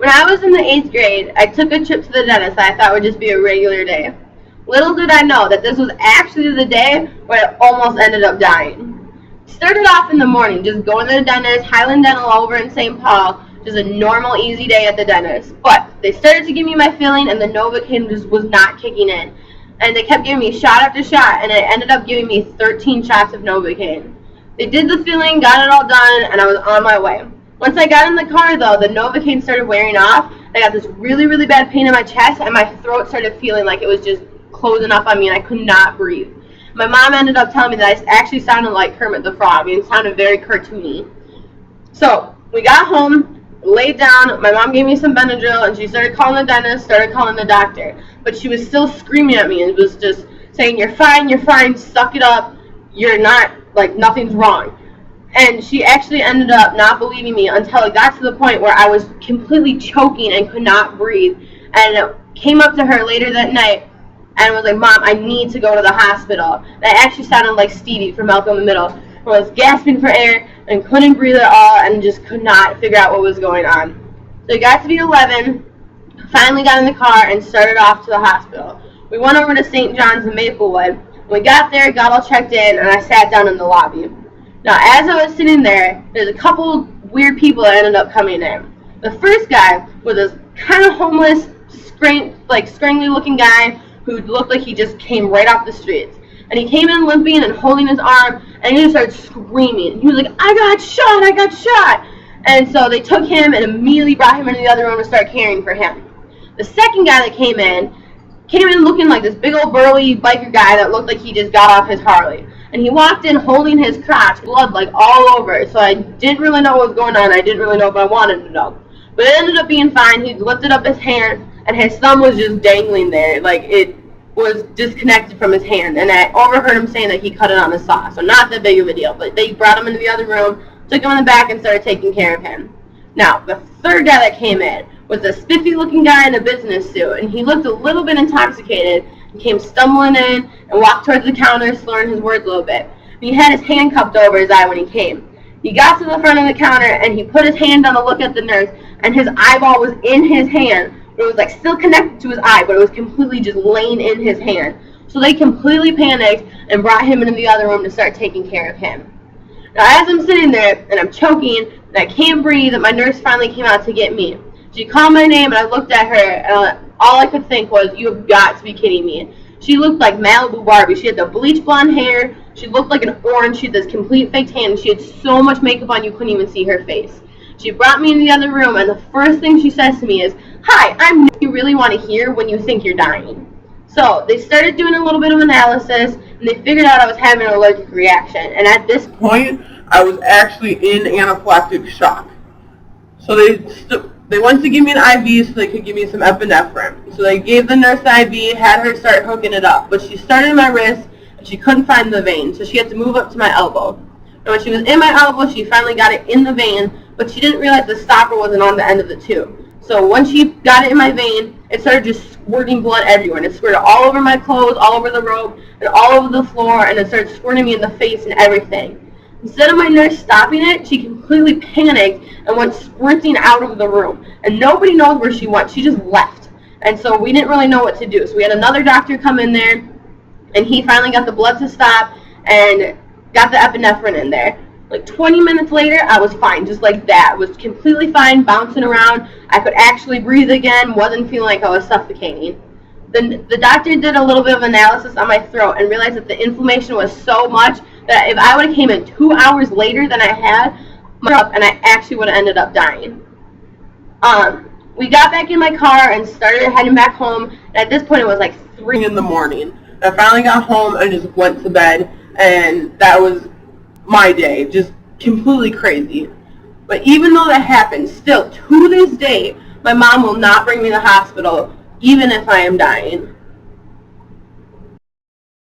When I was in the 8th grade, I took a trip to the dentist that I thought would just be a regular day. Little did I know that this was actually the day where I almost ended up dying. Started off in the morning, just going to the dentist, Highland Dental over in St. Paul, just a normal, easy day at the dentist. But they started to give me my filling, and the Novocaine just was not kicking in. And they kept giving me shot after shot, and it ended up giving me 13 shots of Novocaine. They did the filling, got it all done, and I was on my way. Once I got in the car, though, the Novocaine started wearing off. I got this really, really bad pain in my chest, and my throat started feeling like it was just closing up on me, and I could not breathe. My mom ended up telling me that I actually sounded like Kermit the Frog. It sounded very cartoony. So we got home, laid down. My mom gave me some Benadryl, and she started calling the dentist, started calling the doctor. But she was still screaming at me and was just saying, you're fine, suck it up. You're not, like, nothing's wrong. And she actually ended up not believing me until it got to the point where I was completely choking and could not breathe. And came up to her later that night and was like, Mom, I need to go to the hospital. And I actually sounded like Stevie from Malcolm in the Middle. I was gasping for air and couldn't breathe at all and just could not figure out what was going on. So it got to be 11, finally got in the car and started off to the hospital. We went over to St. John's in Maplewood. When we got there, got all checked in, and I sat down in the lobby. Now, as I was sitting there, there's a couple weird people that ended up coming in. The first guy was this kind of homeless, scrangly looking guy who looked like he just came right off the streets. And he came in limping and holding his arm, and he just started screaming. He was like, I got shot! And so they took him and immediately brought him into the other room to start caring for him. The second guy that came in looking like this big old burly biker guy that looked like he just got off his Harley. And he walked in holding his crotch, blood like all over it. So I didn't really know what was going on. I didn't really know if I wanted to know. But it ended up being fine. He lifted up his hand, and his thumb was just dangling there. Like, it was disconnected from his hand. And I overheard him saying that he cut it on a saw. So not that big of a deal. But they brought him into the other room, took him in the back, and started taking care of him. Now, the third guy that came in was a spiffy-looking guy in a business suit. And he looked a little bit intoxicated. He came stumbling in and walked towards the counter, slurring his words a little bit. He had his hand cupped over his eye when he came. He got to the front of the counter, and he put his hand down to look at the nurse, and his eyeball was in his hand. It was like still connected to his eye, but it was completely just laying in his hand. So they completely panicked and brought him into the other room to start taking care of him. Now, as I'm sitting there, and I'm choking, and I can't breathe, and my nurse finally came out to get me. She called my name, and I looked at her, and all I could think was, you have got to be kidding me. She looked like Malibu Barbie. She had the bleach blonde hair. She looked like an orange. She had this complete fake tan. She had so much makeup on you couldn't even see her face. She brought me in the other room, and the first thing she says to me is, hi, I'm new. You really want to hear when you think you're dying. So they started doing a little bit of analysis, and they figured out I was having an allergic reaction. And at this point, I was actually in anaphylactic shock. So they wanted to give me an IV so they could give me some epinephrine. So they gave the nurse the IV, had her start hooking it up. But she started in my wrist, and she couldn't find the vein, so she had to move up to my elbow. And when she was in my elbow, she finally got it in the vein, but she didn't realize the stopper wasn't on the end of the tube. So once she got it in my vein, it started just squirting blood everywhere. And it squirted all over my clothes, all over the robe, and all over the floor, and it started squirting me in the face and everything. Instead of my nurse stopping it, she completely panicked and went sprinting out of the room. And nobody knows where she went. She just left. And so we didn't really know what to do. So we had another doctor come in there, and he finally got the blood to stop and got the epinephrine in there. Like 20 minutes later, I was fine, just like that. Was completely fine, bouncing around. I could actually breathe again, wasn't feeling like I was suffocating. Then the doctor did a little bit of analysis on my throat and realized that the inflammation was so much that if I would have came in 2 hours later than I had, and I actually would have ended up dying. We got back in my car and started heading back home. And at this point, it was like 3 in the morning. I finally got home and just went to bed, and that was my day, just completely crazy. But even though that happened, still, to this day, my mom will not bring me to the hospital, even if I am dying.